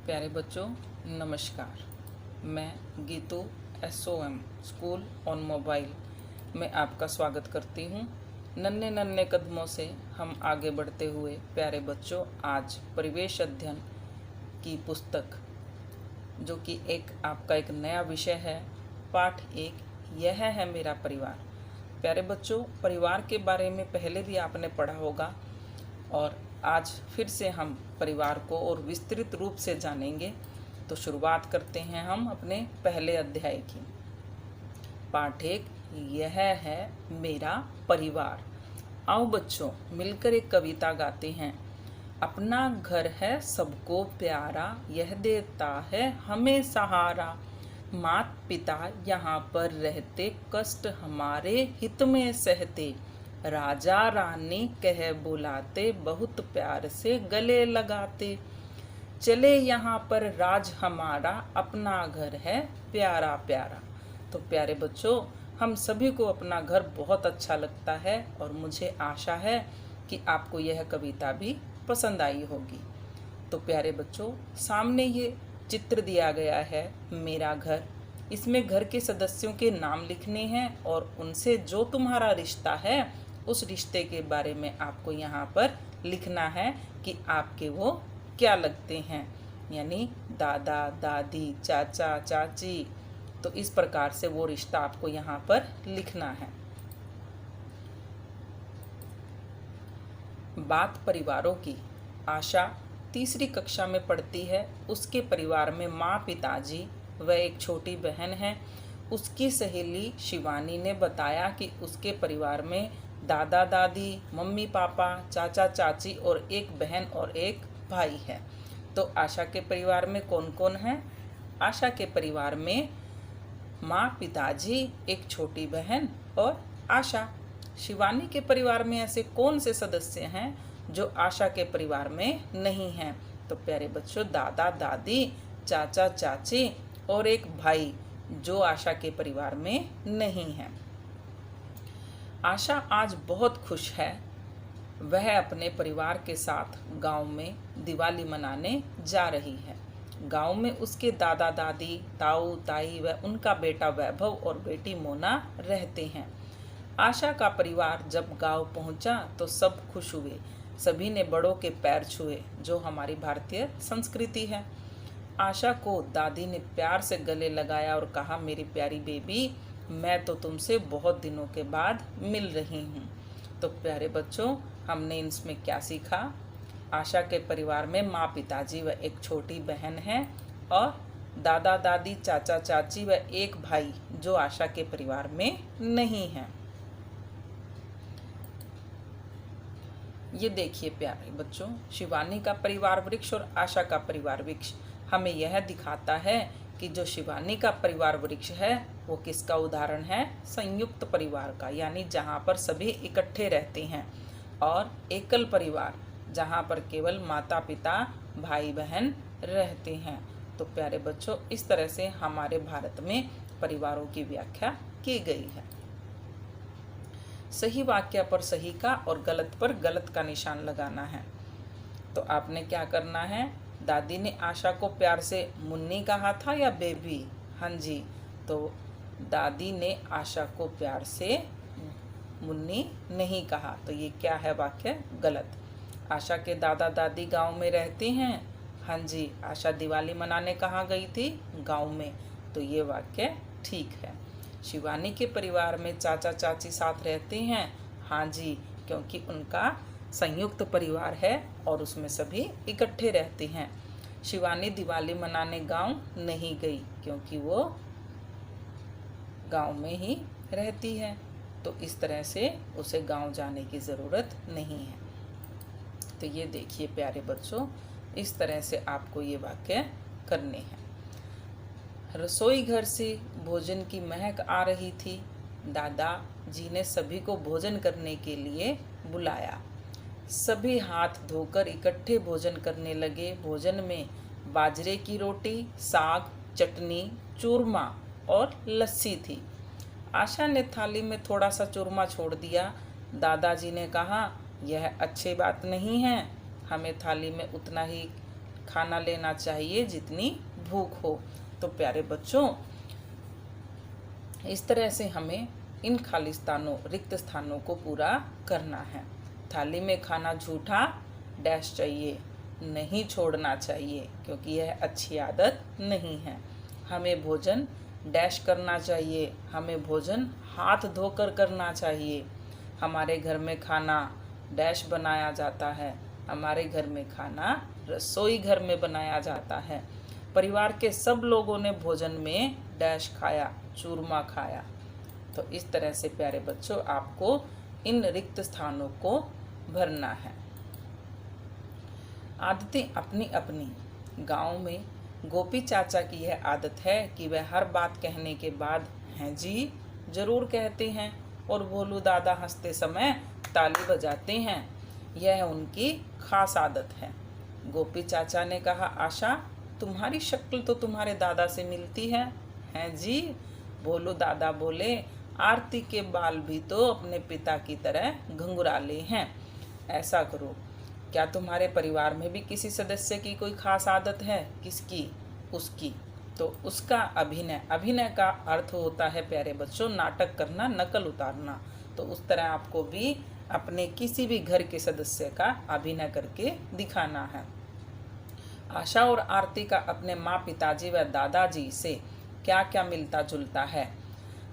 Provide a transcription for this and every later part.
प्यारे बच्चों, नमस्कार। मैं Geetu SOM school on mobile में आपका स्वागत करती हूँ। नन्हे नन्हे कदमों से हम आगे बढ़ते हुए प्यारे बच्चों, आज परिवेश अध्ययन की पुस्तक जो कि आपका एक नया विषय है, पाठ 1, यह है मेरा परिवार। प्यारे बच्चों, परिवार के बारे में पहले भी आपने पढ़ा होगा और आज फिर से हम परिवार को और विस्तृत रूप से जानेंगे। तो शुरुआत करते हैं हम अपने पहले अध्याय की। पाठ 1, यह है मेरा परिवार। आओ बच्चों, मिलकर एक कविता गाते हैं। अपना घर है सबको प्यारा, यह देता है हमें सहारा। माता पिता यहाँ पर रहते, कष्ट हमारे हित में सहते। राजा रानी कह बुलाते, बहुत प्यार से गले लगाते। चले यहाँ पर राज हमारा, अपना घर है प्यारा प्यारा। तो प्यारे बच्चों, हम सभी को अपना घर बहुत अच्छा लगता है और मुझे आशा है कि आपको यह कविता भी पसंद आई होगी। तो प्यारे बच्चों, सामने ये चित्र दिया गया है, मेरा घर। इसमें घर के सदस्यों के नाम लिखने हैं और उनसे जो तुम्हारा रिश्ता है उस रिश्ते के बारे में आपको यहाँ पर लिखना है कि आपके वो क्या लगते हैं, यानी दादा दादी, चाचा चाची। तो इस प्रकार से वो रिश्ता आपको यहाँ पर लिखना है। बात परिवारों की। आशा तीसरी कक्षा में पढ़ती है। उसके परिवार में माँ, पिताजी व एक छोटी बहन है। उसकी सहेली शिवानी ने बताया कि उसके परिवार में दादा दादी, मम्मी पापा, चाचा चाची और एक बहन और एक भाई है। तो आशा के परिवार में कौन कौन है? आशा के परिवार में माँ, पिताजी, एक छोटी बहन और आशा। शिवानी के परिवार में ऐसे कौन से सदस्य हैं जो आशा के परिवार में नहीं हैं? तो प्यारे बच्चों, दादा दादी, चाचा चाची और एक भाई जो आशा के परिवार में नहीं है। आशा आज बहुत खुश है। वह अपने परिवार के साथ गांव में दिवाली मनाने जा रही है। गांव में उसके दादा दादी, ताऊ ताई व उनका बेटा वैभव और बेटी मोना रहते हैं। आशा का परिवार जब गांव पहुंचा तो सब खुश हुए। सभी ने बड़ों के पैर छुए, जो हमारी भारतीय संस्कृति है। आशा को दादी ने प्यार से गले लगाया और कहा, मेरी प्यारी बेबी, मैं तो तुमसे बहुत दिनों के बाद मिल रही हूँ। तो प्यारे बच्चों, हमने इसमें क्या सीखा? आशा के परिवार में माँ, पिताजी व एक छोटी बहन है और दादा दादी, चाचा चाची व एक भाई जो आशा के परिवार में नहीं है। ये देखिए प्यारे बच्चों, शिवानी का परिवार वृक्ष और आशा का परिवार वृक्ष हमें यह दिखाता है कि जो शिवानी का परिवार वृक्ष है वो किसका उदाहरण है? संयुक्त परिवार का, यानी जहाँ पर सभी इकट्ठे रहते हैं। और एकल परिवार, जहाँ पर केवल माता पिता, भाई बहन रहते हैं। तो प्यारे बच्चों, इस तरह से हमारे भारत में परिवारों की व्याख्या की गई है। सही वाक्य पर सही का और गलत पर गलत का निशान लगाना है। तो आपने क्या करना है? दादी ने आशा को प्यार से मुन्नी कहा था या बेबी? हाँ जी, तो दादी ने आशा को प्यार से मुन्नी नहीं कहा, तो ये क्या है वाक्य? गलत। आशा के दादा दादी गांव में रहते हैं। हाँ जी, आशा दिवाली मनाने कहाँ गई थी? गांव में, तो ये वाक्य ठीक है। शिवानी के परिवार में चाचा चाची साथ रहते हैं। हाँ जी, क्योंकि उनका संयुक्त परिवार है और उसमें सभी इकट्ठे रहते हैं। शिवानी दिवाली मनाने गांव नहीं गई क्योंकि वो गांव में ही रहती है, तो इस तरह से उसे गांव जाने की ज़रूरत नहीं है। तो ये देखिए प्यारे बच्चों, इस तरह से आपको ये वाक्य करने हैं। रसोई घर से भोजन की महक आ रही थी। दादाजी ने सभी को भोजन करने के लिए बुलाया। सभी हाथ धोकर इकट्ठे भोजन करने लगे। भोजन में बाजरे की रोटी, साग, चटनी, चूरमा और लस्सी थी। आशा ने थाली में थोड़ा सा चूरमा छोड़ दिया। दादाजी ने कहा, यह अच्छी बात नहीं है, हमें थाली में उतना ही खाना लेना चाहिए जितनी भूख हो। तो प्यारे बच्चों, इस तरह से हमें इन खाली स्थानों, रिक्त स्थानों को पूरा करना है। थाली में खाना झूठा डैश चाहिए, नहीं छोड़ना चाहिए, क्योंकि यह अच्छी आदत नहीं है। हमें भोजन डैश करना चाहिए, हमें भोजन हाथ धोकर करना चाहिए। हमारे घर में खाना डैश बनाया जाता है, हमारे घर में खाना रसोई घर में बनाया जाता है। परिवार के सब लोगों ने भोजन में डैश खाया, चूरमा खाया। तो इस तरह से प्यारे बच्चों, आपको इन रिक्त स्थानों को भरना है। आदतें अपनी अपनी। गांव में गोपी चाचा की यह आदत है कि वह हर बात कहने के बाद हैं जी जरूर कहते हैं, और भोलू दादा हंसते समय ताली बजाते हैं। यह उनकी खास आदत है। गोपी चाचा ने कहा, आशा, तुम्हारी शक्ल तो तुम्हारे दादा से मिलती है। हैं जी, भोलू दादा बोले, आरती के बाल भी तो अपने पिता की तरह घुंघराले हैं। ऐसा करो, क्या तुम्हारे परिवार में भी किसी सदस्य की कोई खास आदत है? किसकी? उसकी। तो उसका अभिनय, अभिनय का अर्थ होता है प्यारे बच्चों नाटक करना, नकल उतारना। तो उस तरह आपको भी अपने किसी भी घर के सदस्य का अभिनय करके दिखाना है। आशा और आरती का अपने माँ, पिताजी व दादाजी से क्या क्या मिलता जुलता है?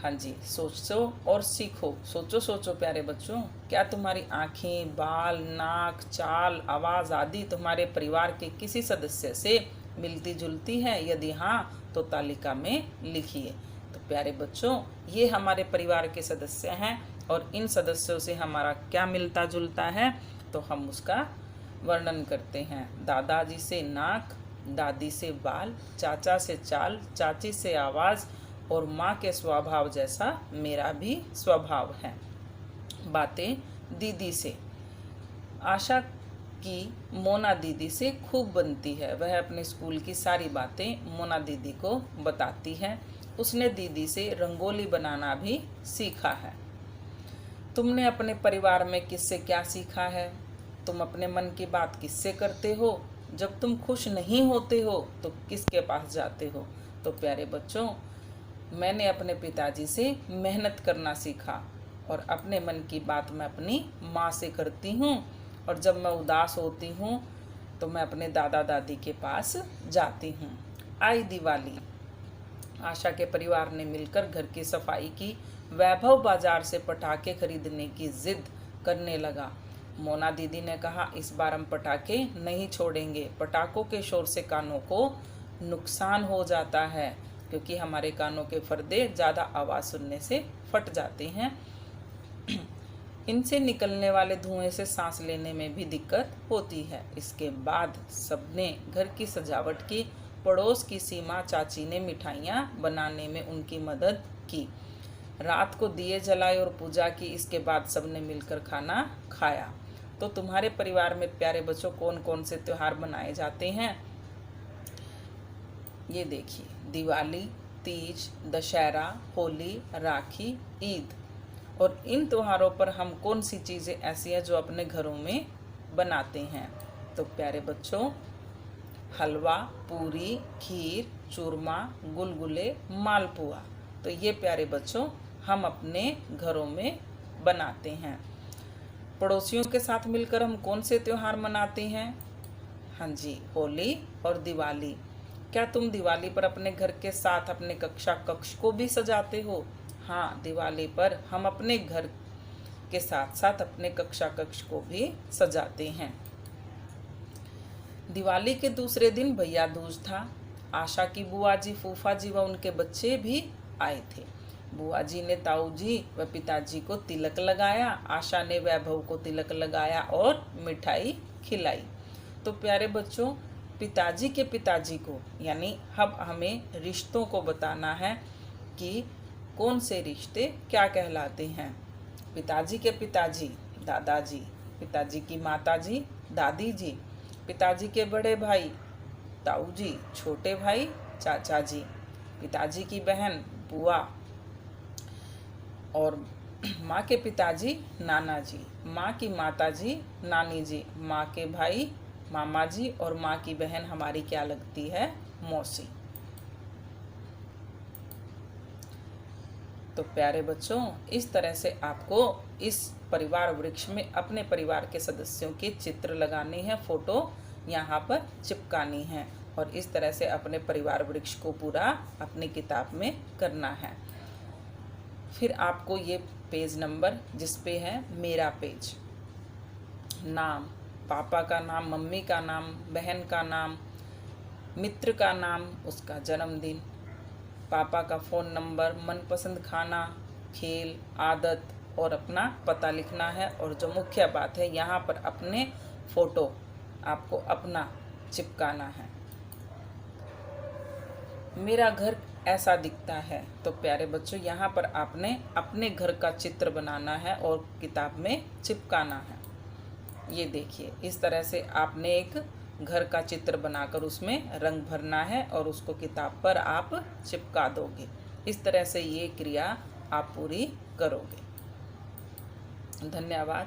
हाँ जी, सोचो और सीखो। सोचो सोचो प्यारे बच्चों, क्या तुम्हारी आँखें, बाल, नाक, चाल, आवाज़ आदि तुम्हारे परिवार के किसी सदस्य से मिलती जुलती है? यदि हाँ, तो तालिका में लिखिए। तो प्यारे बच्चों, ये हमारे परिवार के सदस्य हैं, और इन सदस्यों से हमारा क्या मिलता जुलता है, तो हम उसका वर्णन करते हैं। दादाजी से नाक, दादी से बाल, चाचा से चाल, चाची से आवाज़, और माँ के स्वभाव जैसा मेरा भी स्वभाव है। बातें दीदी से। आशा की मोना दीदी से खूब बनती है। वह अपने स्कूल की सारी बातें मोना दीदी को बताती है। उसने दीदी से रंगोली बनाना भी सीखा है। तुमने अपने परिवार में किससे क्या सीखा है? तुम अपने मन की बात किससे करते हो? जब तुम खुश नहीं होते हो तो किसके पास जाते हो? तो प्यारे बच्चों, मैंने अपने पिताजी से मेहनत करना सीखा, और अपने मन की बात मैं अपनी माँ से करती हूँ, और जब मैं उदास होती हूँ तो मैं अपने दादा दादी के पास जाती हूँ। आई दिवाली। आशा के परिवार ने मिलकर घर की सफाई की। वैभव बाजार से पटाखे खरीदने की जिद करने लगा। मोना दीदी ने कहा, इस बार हम पटाखे नहीं छोड़ेंगे। पटाखों के शोर से कानों को नुकसान हो जाता है, क्योंकि हमारे कानों के पर्दे ज़्यादा आवाज़ सुनने से फट जाते हैं। इनसे निकलने वाले धुएं से सांस लेने में भी दिक्कत होती है। इसके बाद सबने घर की सजावट की। पड़ोस की सीमा चाची ने मिठाइयाँ बनाने में उनकी मदद की। रात को दिए जलाए और पूजा की। इसके बाद सबने मिलकर खाना खाया। तो तुम्हारे परिवार में प्यारे बच्चों कौन कौन से त्योहार मनाए जाते हैं? ये देखिए, दिवाली, तीज, दशहरा, होली, राखी, ईद। और इन त्योहारों पर हम कौन सी चीज़ें ऐसी हैं जो अपने घरों में बनाते हैं? तो प्यारे बच्चों, हलवा, पूरी, खीर, चूरमा, गुलगुले, मालपुआ। तो ये प्यारे बच्चों हम अपने घरों में बनाते हैं। पड़ोसियों के साथ मिलकर हम कौन से त्योहार मनाते हैं? हाँ जी, होली और दिवाली। क्या तुम दिवाली पर अपने घर के साथ अपने कक्षा कक्ष को भी सजाते हो? हाँ, दिवाली पर हम अपने घर के साथ साथ अपने कक्षा कक्ष को भी सजाते हैं। दिवाली के दूसरे दिन भैया दूज था। आशा की बुआ जी, फूफा जी व उनके बच्चे भी आए थे। बुआ जी ने ताऊ जी व पिताजी को तिलक लगाया। आशा ने वैभव को तिलक लगाया और मिठाई खिलाई। तो प्यारे बच्चों, पिताजी के पिताजी को, यानी अब हमें रिश्तों को बताना है कि कौन से रिश्ते क्या कहलाते हैं। पिताजी के पिताजी दादाजी, पिताजी की माताजी दादी जी, पिताजी के बड़े भाई ताऊ जी, छोटे भाई चाचा जी, पिताजी की बहन बुआ, और माँ के पिताजी नाना जी, माँ की माताजी नानी जी, माँ के भाई मामा जी, और माँ की बहन हमारी क्या लगती है? मौसी। तो प्यारे बच्चों, इस तरह से आपको इस परिवार वृक्ष में अपने परिवार के सदस्यों के चित्र लगाने हैं, फोटो यहाँ पर चिपकानी है, और इस तरह से अपने परिवार वृक्ष को पूरा अपनी किताब में करना है। फिर आपको ये पेज नंबर जिस पे है मेरा पेज, नाम, पापा का नाम, मम्मी का नाम, बहन का नाम, मित्र का नाम, उसका जन्मदिन, पापा का फ़ोन नंबर, मनपसंद खाना, खेल, आदत और अपना पता लिखना है। और जो मुख्य बात है, यहाँ पर अपने फ़ोटो आपको अपना चिपकाना है। मेरा घर ऐसा दिखता है। तो प्यारे बच्चों, यहाँ पर आपने अपने घर का चित्र बनाना है और किताब में चिपकाना है। ये देखिए, इस तरह से आपने एक घर का चित्र बनाकर उसमें रंग भरना है और उसको किताब पर आप चिपका दोगे। इस तरह से ये क्रिया आप पूरी करोगे। धन्यवाद।